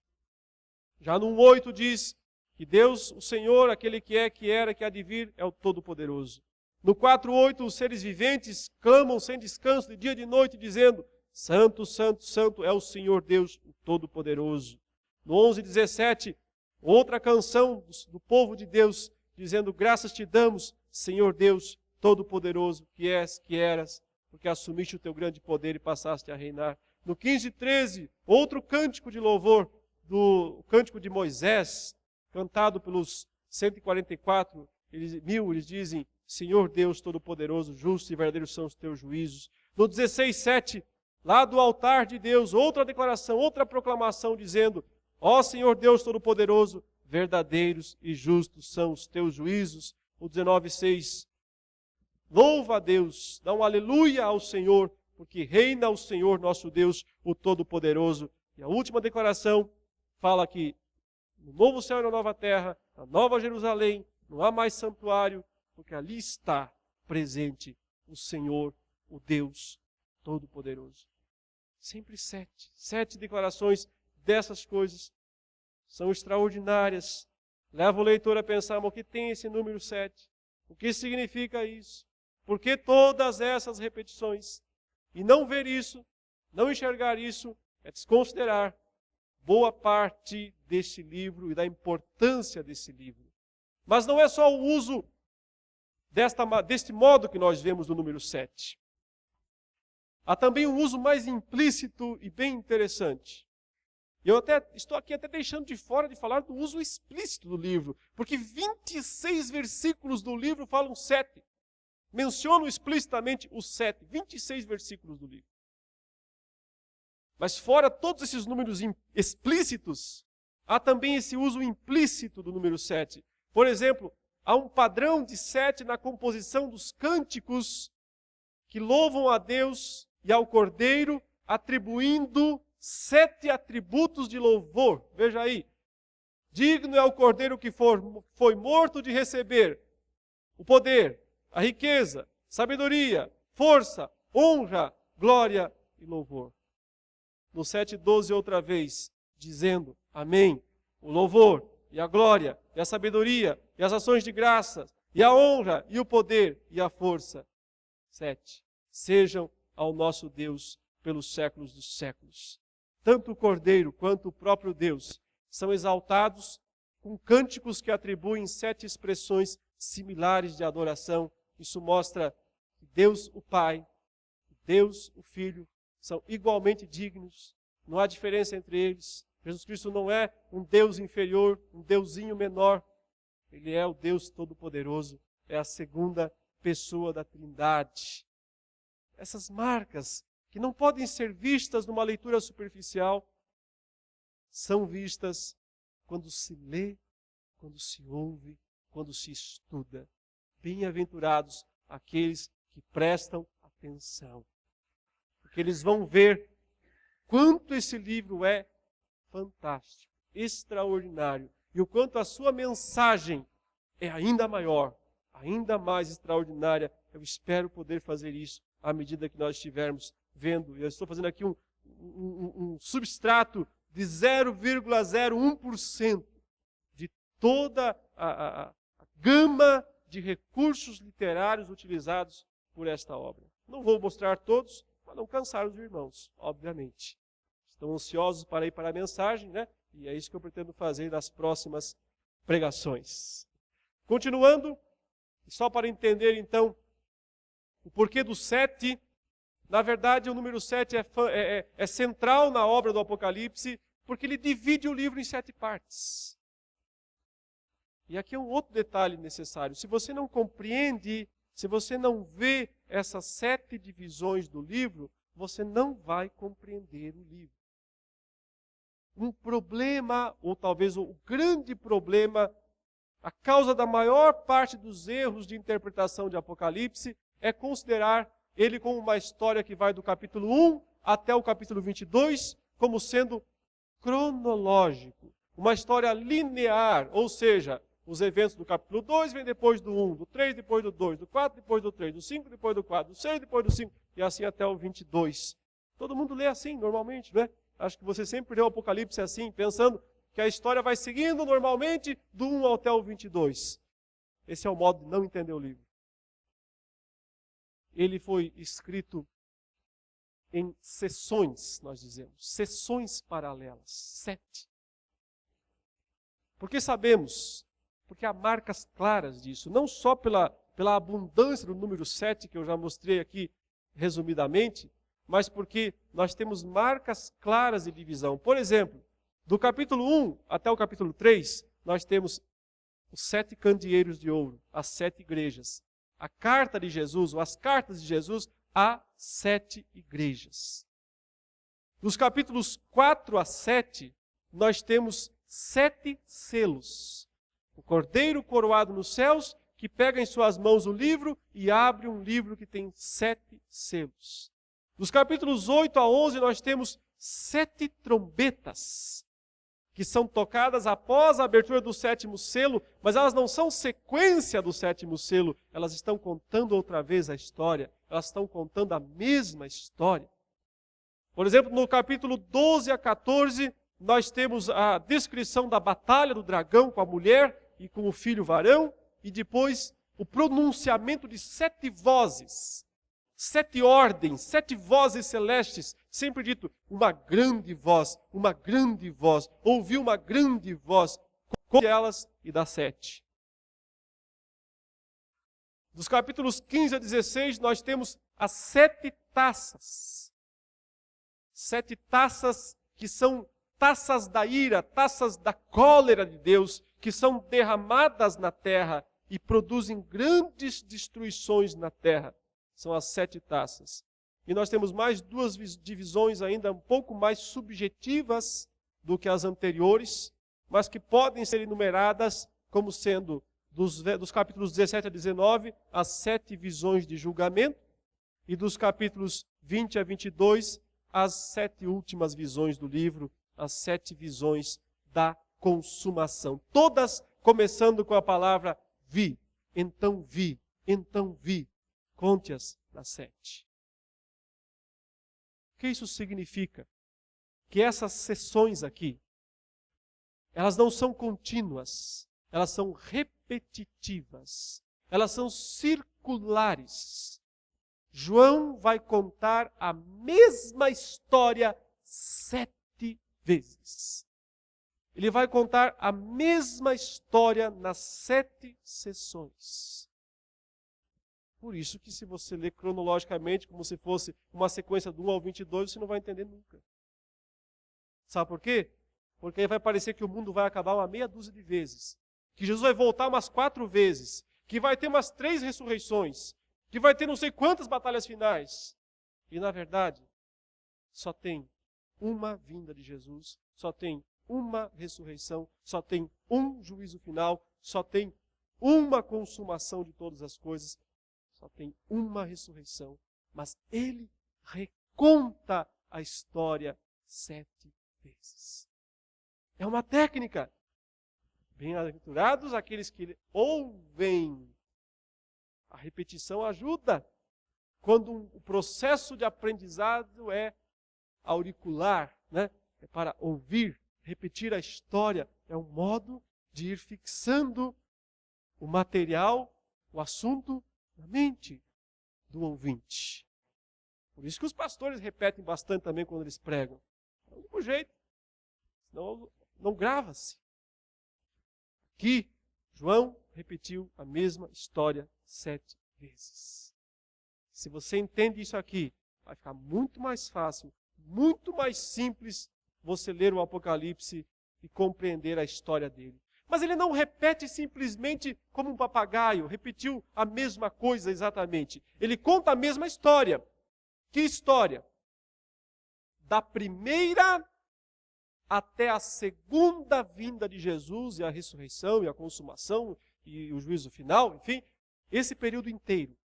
Já no 1:8 diz que Deus, o Senhor, aquele que é, que era, que há de vir, é o Todo-Poderoso. No 4:8, os seres viventes clamam sem descanso de dia e de noite, dizendo, Santo, Santo, Santo é o Senhor Deus, o Todo-Poderoso. No 11:17, outra canção do povo de Deus, dizendo, graças te damos, Senhor Deus, Todo-Poderoso, que és, que eras, porque assumiste o teu grande poder e passaste a reinar. No 15:13, outro cântico de louvor, do cântico de Moisés, cantado pelos 144 mil, eles dizem, Senhor Deus Todo-Poderoso, justo e verdadeiro são os teus juízos. No 16:7, lá do altar de Deus, outra declaração, outra proclamação dizendo, ó Senhor Deus Todo-Poderoso, verdadeiros e justos são os teus juízos. O 19:6, louva a Deus, dá um aleluia ao Senhor, porque reina o Senhor nosso Deus, o Todo-Poderoso. E a última declaração fala que no novo céu e na nova terra, na nova Jerusalém, não há mais santuário, porque ali está presente o Senhor, o Deus Todo-Poderoso. Sempre 7. 7 declarações dessas coisas são extraordinárias. Leva o leitor a pensar, mas o que tem esse número 7? O que significa isso? Por que todas essas repetições? E não ver isso, não enxergar isso, é desconsiderar boa parte deste livro e da importância desse livro. Mas não é só o uso deste modo que nós vemos no número 7. Há também um uso mais implícito e bem interessante. Eu estou aqui até deixando de fora de falar do uso explícito do livro, porque 26 versículos do livro falam 7. Mencionam explicitamente os 7, 26 versículos do livro. Mas fora todos esses números explícitos, há também esse uso implícito do número 7. Por exemplo, há um padrão de 7 na composição dos cânticos que louvam a Deus e ao Cordeiro, atribuindo 7 atributos de louvor. Veja aí. Digno é o Cordeiro que foi morto de receber o poder, a riqueza, sabedoria, força, honra, glória e louvor. No 7:12 outra vez, dizendo, amém, o louvor e a glória e a sabedoria e as ações de graças e a honra e o poder e a força. 7. Sejam ao nosso Deus pelos séculos dos séculos. Tanto o Cordeiro quanto o próprio Deus são exaltados com cânticos que atribuem 7 expressões similares de adoração. Isso mostra que Deus o Pai, Deus o Filho, são igualmente dignos. Não há diferença entre eles. Jesus Cristo não é um Deus inferior, um deusinho menor. Ele é o Deus Todo-Poderoso. É a segunda pessoa da Trindade. Essas marcas, que não podem ser vistas numa leitura superficial, são vistas quando se lê, quando se ouve, quando se estuda. Bem-aventurados aqueles que prestam atenção. Porque eles vão ver quanto esse livro é fantástico, extraordinário, e o quanto a sua mensagem é ainda maior, ainda mais extraordinária. Eu espero poder fazer isso à medida que nós estivermos vendo. Eu estou fazendo aqui um substrato de 0,01% de toda a gama de recursos literários utilizados por esta obra. Não vou mostrar todos, para não cansar os irmãos, obviamente. Estão ansiosos para ir para a mensagem, né? E é isso que eu pretendo fazer nas próximas pregações. Continuando, só para entender então o porquê do 7, na verdade o número 7 é central na obra do Apocalipse, porque ele divide o livro em 7 partes. E aqui é um outro detalhe necessário. Se você não compreende, se você não vê essas 7 divisões do livro, você não vai compreender o livro. Um problema, ou talvez o grande problema, a causa da maior parte dos erros de interpretação de Apocalipse, é considerar ele como uma história que vai do capítulo 1 até o capítulo 22, como sendo cronológico. Uma história linear, ou seja, os eventos do capítulo 2 vêm depois do 1, do 3 depois do 2, do 4 depois do 3, do 5 depois do 4, do 6 depois do 5, e assim até o 22. Todo mundo lê assim, normalmente, né? Acho que você sempre lê o Apocalipse assim, pensando que a história vai seguindo normalmente do 1 até o 22. Esse é o modo de não entender o livro. Ele foi escrito em sessões, nós dizemos, sessões paralelas, 7. Porque sabemos, porque há marcas claras disso, não só pela abundância do número 7, que eu já mostrei aqui resumidamente, mas porque nós temos marcas claras de divisão. Por exemplo, do capítulo 1 até o capítulo 3, nós temos os 7 candeeiros de ouro, as 7 igrejas. A carta de Jesus, ou as cartas de Jesus, há 7 igrejas. Dos capítulos 4 a 7, nós temos 7 selos. O Cordeiro coroado nos céus, que pega em suas mãos o livro e abre um livro que tem 7 selos. Dos capítulos 8 a 11, nós temos 7 trombetas, que são tocadas após a abertura do 7º selo, mas elas não são sequência do 7º selo, elas estão contando outra vez a história, elas estão contando a mesma história. Por exemplo, no capítulo 12 a 14, nós temos a descrição da batalha do dragão com a mulher e com o filho varão, e depois o pronunciamento de 7 vozes, 7 ordens, 7 vozes celestes, sempre dito, uma grande voz, ouvi uma grande voz, com elas e dá 7. Dos capítulos 15 a 16, nós temos as 7 taças. 7 taças que são taças da ira, taças da cólera de Deus, que são derramadas na terra e produzem grandes destruições na terra. São as 7 taças. e nós temos mais duas divisões ainda um pouco mais subjetivas do que as anteriores, mas que podem ser enumeradas como sendo, dos capítulos 17 a 19, as 7 visões de julgamento, e dos capítulos 20 a 22, as 7 últimas visões do livro, as 7 visões da consumação. Todas começando com a palavra vi, então vi, então vi. Conte-as nas 7. O que isso significa? Que essas sessões aqui, elas não são contínuas, elas são repetitivas, elas são circulares. João vai contar a mesma história 7 vezes. Ele vai contar a mesma história nas 7 sessões. Por isso que se você ler cronologicamente, como se fosse uma sequência do 1 ao 22, você não vai entender nunca. Sabe por quê? Porque aí vai parecer que o mundo vai acabar uma meia dúzia de vezes. Que Jesus vai voltar umas 4 vezes. Que vai ter umas 3 ressurreições. Que vai ter não sei quantas batalhas finais. E na verdade, só tem uma vinda de Jesus, só tem uma ressurreição, só tem um juízo final, só tem uma consumação de todas as coisas, só tem uma ressurreição. Mas ele reconta a história 7 vezes. É uma técnica. Bem-aventurados aqueles que ouvem. A repetição ajuda. Quando o processo de aprendizado é auricular, né? É para ouvir, repetir a história. É um modo de ir fixando o material, o assunto na mente do ouvinte. Por isso que os pastores repetem bastante também quando eles pregam. É o único jeito. Senão não grava-se. Aqui, João repetiu a mesma história 7 vezes. Se você entende isso aqui, vai ficar muito mais fácil, muito mais simples você ler o Apocalipse e compreender a história dele. Mas ele não repete simplesmente como um papagaio, repetiu a mesma coisa exatamente. Ele conta a mesma história. Que história? Da primeira até a segunda vinda de Jesus e a ressurreição e a consumação e o juízo final, enfim, esse período inteiro.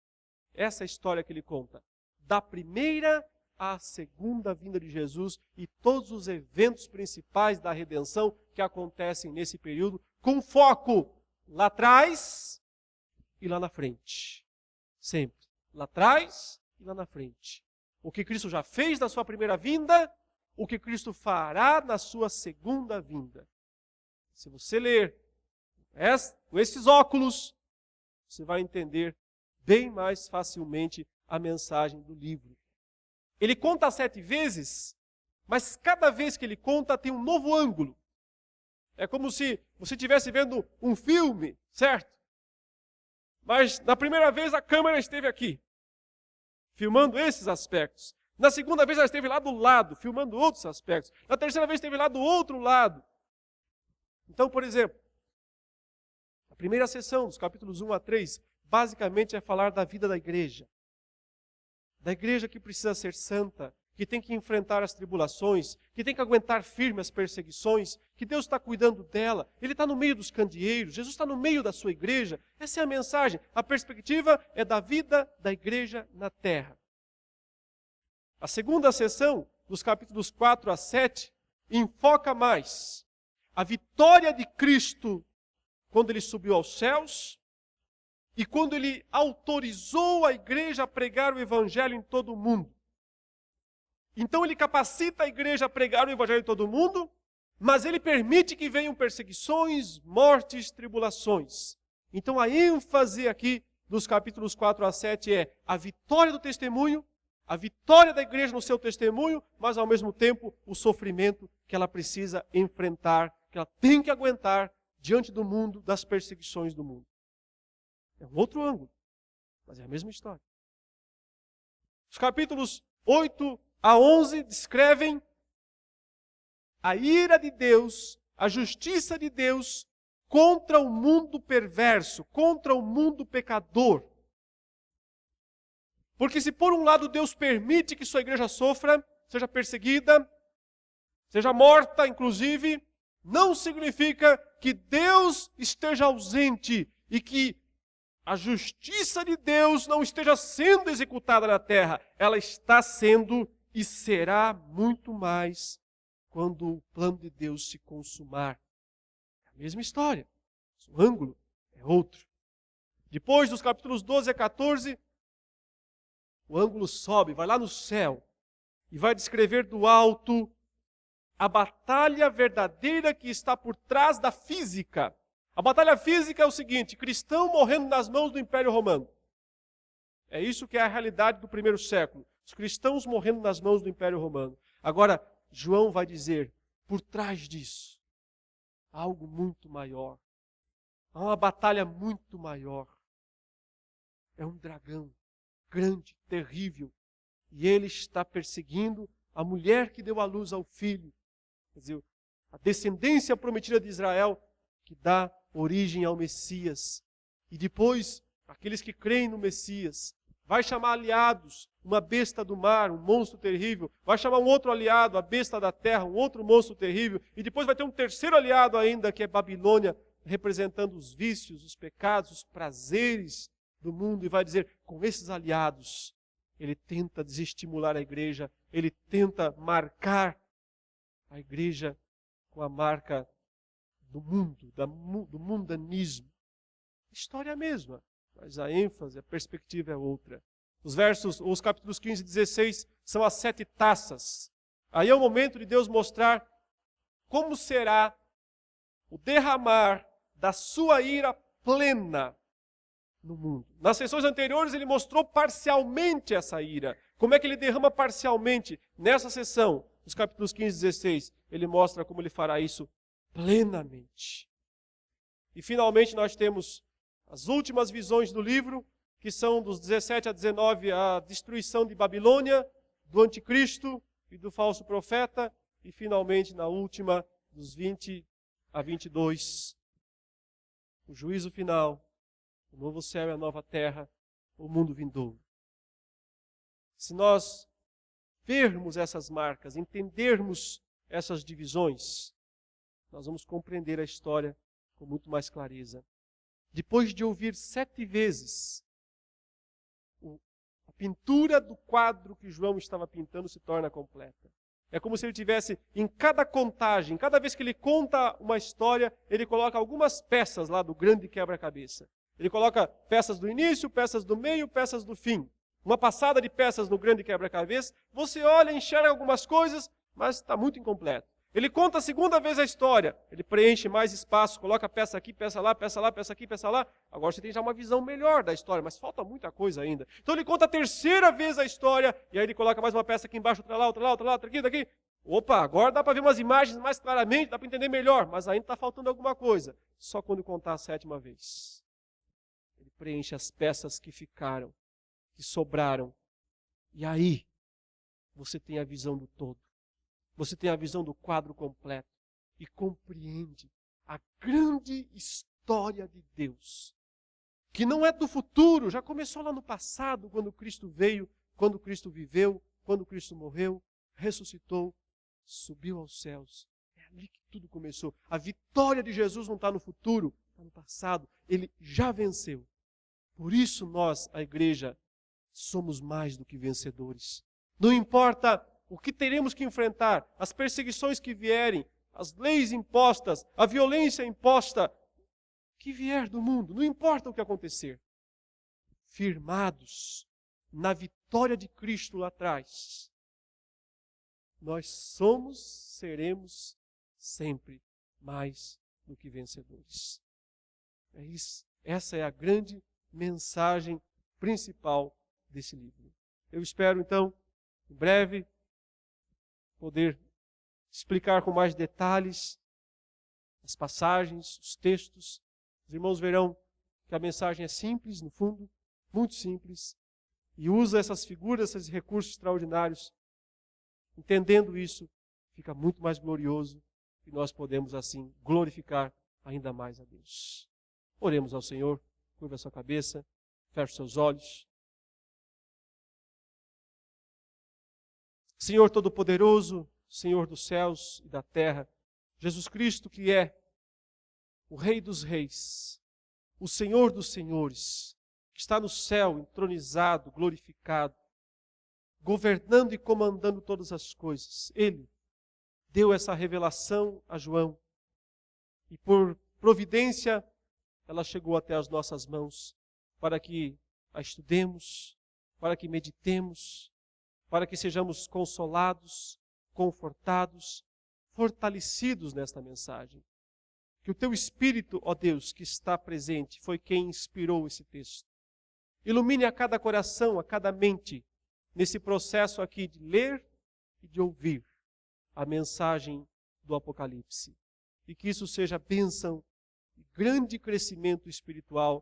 Essa é a história que ele conta. Da primeira à segunda vinda de Jesus e todos os eventos principais da redenção que acontecem nesse período, com foco lá atrás e lá na frente. Sempre. Lá atrás e lá na frente. O que Cristo já fez na sua primeira vinda, o que Cristo fará na sua segunda vinda. Se você ler com esses óculos, você vai entender bem mais facilmente a mensagem do livro. Ele conta 7 vezes, mas cada vez que ele conta tem um novo ângulo. É como se você estivesse vendo um filme, certo? Mas na primeira vez a câmera esteve aqui, filmando esses aspectos. Na segunda vez ela esteve lá do lado, filmando outros aspectos. Na terceira vez esteve lá do outro lado. Então, por exemplo, a primeira sessão, dos capítulos 1 a 3, basicamente é falar da vida da igreja. Da igreja que precisa ser santa, que tem que enfrentar as tribulações, que tem que aguentar firme as perseguições, que Deus está cuidando dela. Ele está no meio dos candeeiros, Jesus está no meio da sua igreja. Essa é a mensagem. A perspectiva é da vida da igreja na terra. A segunda sessão, dos capítulos 4 a 7, enfoca mais a vitória de Cristo quando ele subiu aos céus e quando ele autorizou a igreja a pregar o evangelho em todo o mundo. Então ele capacita a igreja a pregar o evangelho em todo o mundo, mas ele permite que venham perseguições, mortes, tribulações. Então a ênfase aqui dos capítulos 4 a 7 é a vitória do testemunho, a vitória da igreja no seu testemunho, mas ao mesmo tempo o sofrimento que ela precisa enfrentar, que ela tem que aguentar diante do mundo, das perseguições do mundo. É um outro ângulo, mas é a mesma história. Os capítulos 8 a 11 descrevem a ira de Deus, a justiça de Deus contra o mundo perverso, contra o mundo pecador. Porque se por um lado Deus permite que sua igreja sofra, seja perseguida, seja morta, inclusive, não significa que Deus esteja ausente e que a justiça de Deus não esteja sendo executada na terra. Ela está sendo e será muito mais quando o plano de Deus se consumar. É a mesma história, o ângulo é outro. Depois dos capítulos 12 a 14, o ângulo sobe, vai lá no céu e vai descrever do alto a batalha verdadeira que está por trás da física. A batalha física é o seguinte: cristão morrendo nas mãos do Império Romano. É isso que é a realidade do primeiro século. Os cristãos morrendo nas mãos do Império Romano. Agora, João vai dizer, por trás disso, há algo muito maior. Há uma batalha muito maior. É um dragão grande, terrível. E ele está perseguindo a mulher que deu à luz ao filho. Quer dizer, a descendência prometida de Israel, que dá origem ao Messias. E depois, aqueles que creem no Messias, vai chamar aliados, uma besta do mar, um monstro terrível. Vai chamar um outro aliado, a besta da terra, um outro monstro terrível. E depois vai ter um terceiro aliado ainda, que é Babilônia, representando os vícios, os pecados, os prazeres do mundo. E vai dizer, com esses aliados, ele tenta desestimular a igreja, ele tenta marcar a igreja com a marca do mundo, do mundanismo. A história é a mesma, mas a ênfase, a perspectiva é outra. Os capítulos 15 e 16 são as 7 taças. Aí é o momento de Deus mostrar como será o derramar da sua ira plena no mundo. Nas sessões anteriores ele mostrou parcialmente essa ira. Como é que ele derrama parcialmente? Nessa sessão, os capítulos 15 e 16, ele mostra como ele fará isso plenamente. E finalmente nós temos as últimas visões do livro, que são dos 17 a 19, a destruição de Babilônia, do anticristo e do falso profeta, e finalmente na última, dos 20 a 22, o juízo final, o novo céu e a nova terra, o mundo vindouro. Se nós vermos essas marcas, entendermos essas divisões, nós vamos compreender a história com muito mais clareza. Depois de ouvir 7 vezes, a pintura do quadro que João estava pintando se torna completa. É como se ele tivesse, em cada contagem, cada vez que ele conta uma história, ele coloca algumas peças lá do grande quebra-cabeça. Ele coloca peças do início, peças do meio, peças do fim. Uma passada de peças no grande quebra-cabeça. Você olha, enxerga algumas coisas, mas está muito incompleto. Ele conta a segunda vez a história. Ele preenche mais espaço, coloca peça aqui, peça lá, peça lá, peça aqui, peça lá. Agora você tem já uma visão melhor da história, mas falta muita coisa ainda. Então ele conta a terceira vez a história, e aí ele coloca mais uma peça aqui embaixo, outra lá, outra lá, outra lá, outra aqui, daqui. Opa, agora dá para ver umas imagens mais claramente, dá para entender melhor, mas ainda está faltando alguma coisa. Só quando contar a 7ª vez. Ele preenche as peças que ficaram, que sobraram. E aí, você tem a visão do todo. Você tem a visão do quadro completo e compreende a grande história de Deus, que não é do futuro, já começou lá no passado, quando Cristo veio, quando Cristo viveu, quando Cristo morreu, ressuscitou, subiu aos céus. É ali que tudo começou. A vitória de Jesus não está no futuro, está no passado. Ele já venceu. Por isso nós, a igreja, somos mais do que vencedores. Não importa o que teremos que enfrentar, as perseguições que vierem, as leis impostas, a violência imposta, que vier do mundo, não importa o que acontecer. Firmados na vitória de Cristo lá atrás, nós seremos sempre mais do que vencedores. É isso. Essa é a grande mensagem principal desse livro. Eu espero, então, em breve, poder explicar com mais detalhes as passagens, os textos. Os irmãos verão que a mensagem é simples, no fundo, muito simples, e usa essas figuras, esses recursos extraordinários. Entendendo isso, fica muito mais glorioso e nós podemos, assim, glorificar ainda mais a Deus. Oremos ao Senhor, curva a sua cabeça, feche seus olhos. Senhor Todo-Poderoso, Senhor dos céus e da terra, Jesus Cristo, que é o Rei dos Reis, o Senhor dos Senhores, que está no céu, entronizado, glorificado, governando e comandando todas as coisas. Ele deu essa revelação a João e por providência ela chegou até as nossas mãos para que a estudemos, para que meditemos, para que sejamos consolados, confortados, fortalecidos nesta mensagem. Que o teu Espírito, ó Deus, que está presente, foi quem inspirou esse texto. Ilumine a cada coração, a cada mente, nesse processo aqui de ler e de ouvir a mensagem do Apocalipse. E que isso seja bênção e grande crescimento espiritual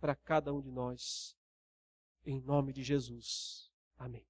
para cada um de nós. Em nome de Jesus. Amém.